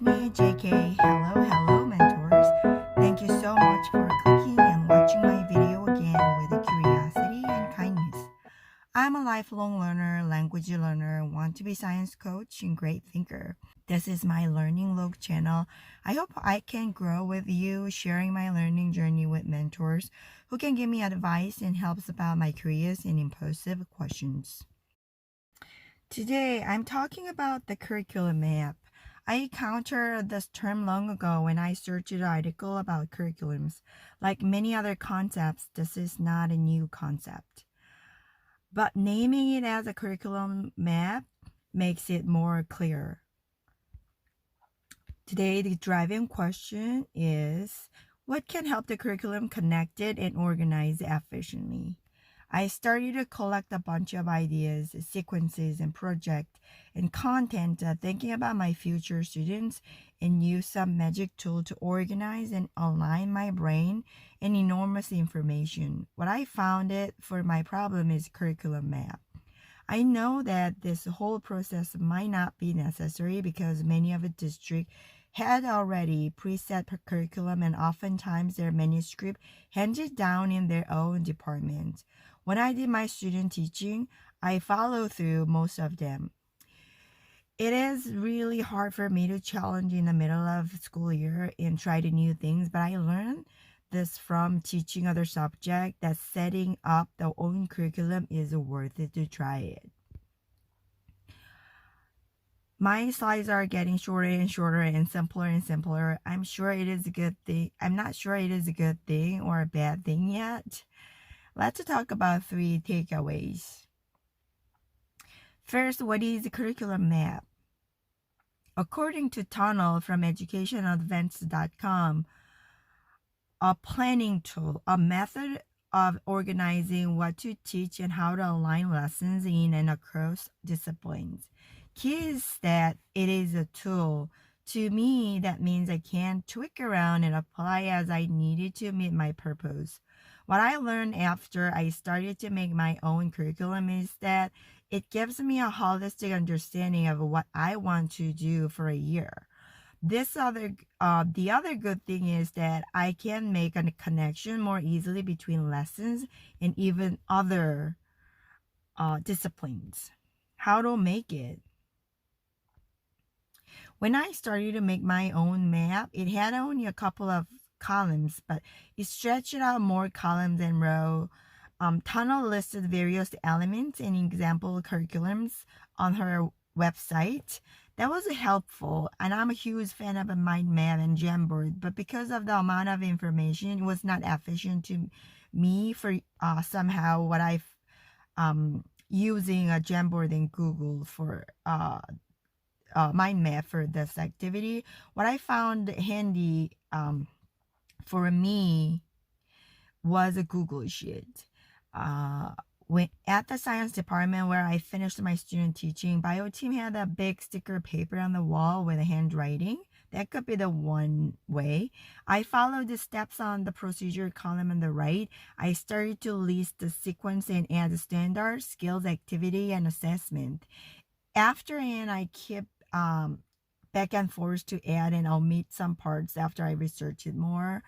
me, JK. Hello, mentors. Thank you so much for clicking and watching my video again with curiosity and kindness. I'm a lifelong learner, language learner, want to be science coach, and great thinker. This is my Learning Log channel. I hope I can grow with you, sharing my learning journey with mentors who can give me advice and helps about my curious and impulsive questions. Today, I'm talking about the curriculum map. I encountered this term long ago when I searched an article about curriculums. Like many other concepts, this is not a new concept. But naming it as a curriculum map makes it more clear. Today, the driving question is, what can help the curriculum connected and organized efficiently? I started to collect a bunch of ideas, sequences, and project and content, thinking about my future students and use some magic tool to organize and align my brain and enormous information. What I found it for my problem is curriculum map. I know that this whole process might not be necessary because many of the district had already preset curriculum and oftentimes their manuscript handed down in their own department. When I did my student teaching, I follow through most of them. It is really hard for me to challenge in the middle of school year and try the new things, but I learned this from teaching other subjects that setting up their own curriculum is worth it to try it. My slides are getting shorter and shorter and simpler. I'm sure it is a good thing. I'm not sure it is a good thing or a bad thing yet. Let's talk about 3 takeaways. First, what is the curriculum map? According to Tunnel from educationadvance.com, a planning tool, a method of organizing what to teach and how to align lessons in and across disciplines. Key is that it is a tool. To me, that means I can tweak around and apply as I needed to meet my purpose. What I learned after I started to make my own curriculum is that it gives me a holistic understanding of what I want to do for a year. The other good thing is that I can make a connection more easily between lessons and even other disciplines. How to make it? When I started to make my own map, it had only a couple of columns, but it stretched out more columns and rows. Tunnel listed various elements and example curriculums on her website. That was helpful, and I'm a huge fan of a mind map and Jamboard, but because of the amount of information, it was not efficient to me for somehow what I've using a Jamboard in Google for mind map for this activity. What I found handy for me was a Google Sheet. When at the science department where I finished my student teaching, bio team had a big sticker paper on the wall with a handwriting. That could be the one way. I followed the steps on the procedure column on the right. I started to list the sequence and add the standard, skills, activity, and assessment. After and I keep back and forth to add and omit some parts after I research it more.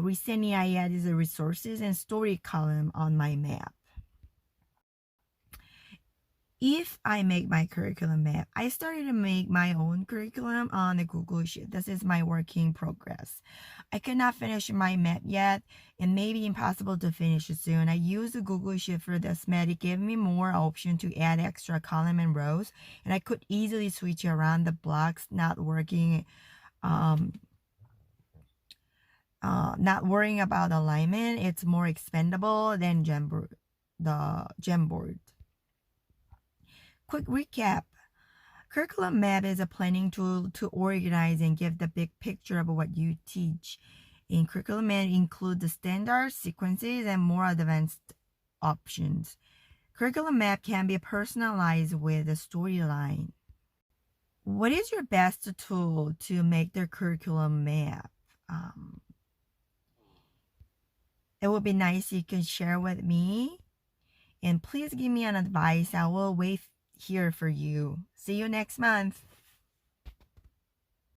Recently, I added the resources and story column on my map. If I make my curriculum map, I started to make my own curriculum on the Google Sheet. This is my work in progress. I cannot finish my map yet. It may be impossible to finish it soon. I use the Google Sheet for this map. It gave me more option to add extra column and rows, and I could easily switch around the blocks, not worrying about alignment. It's more expendable than the Jamboard. Quick recap. Curriculum map is a planning tool to organize and give the big picture of what you teach. In curriculum map include the standards, sequences, and more advanced options. Curriculum map can be personalized with a storyline. What is your best tool to make the curriculum map? It would be nice if you can share with me. And please give me an advice. I will wait here for you. See you next month.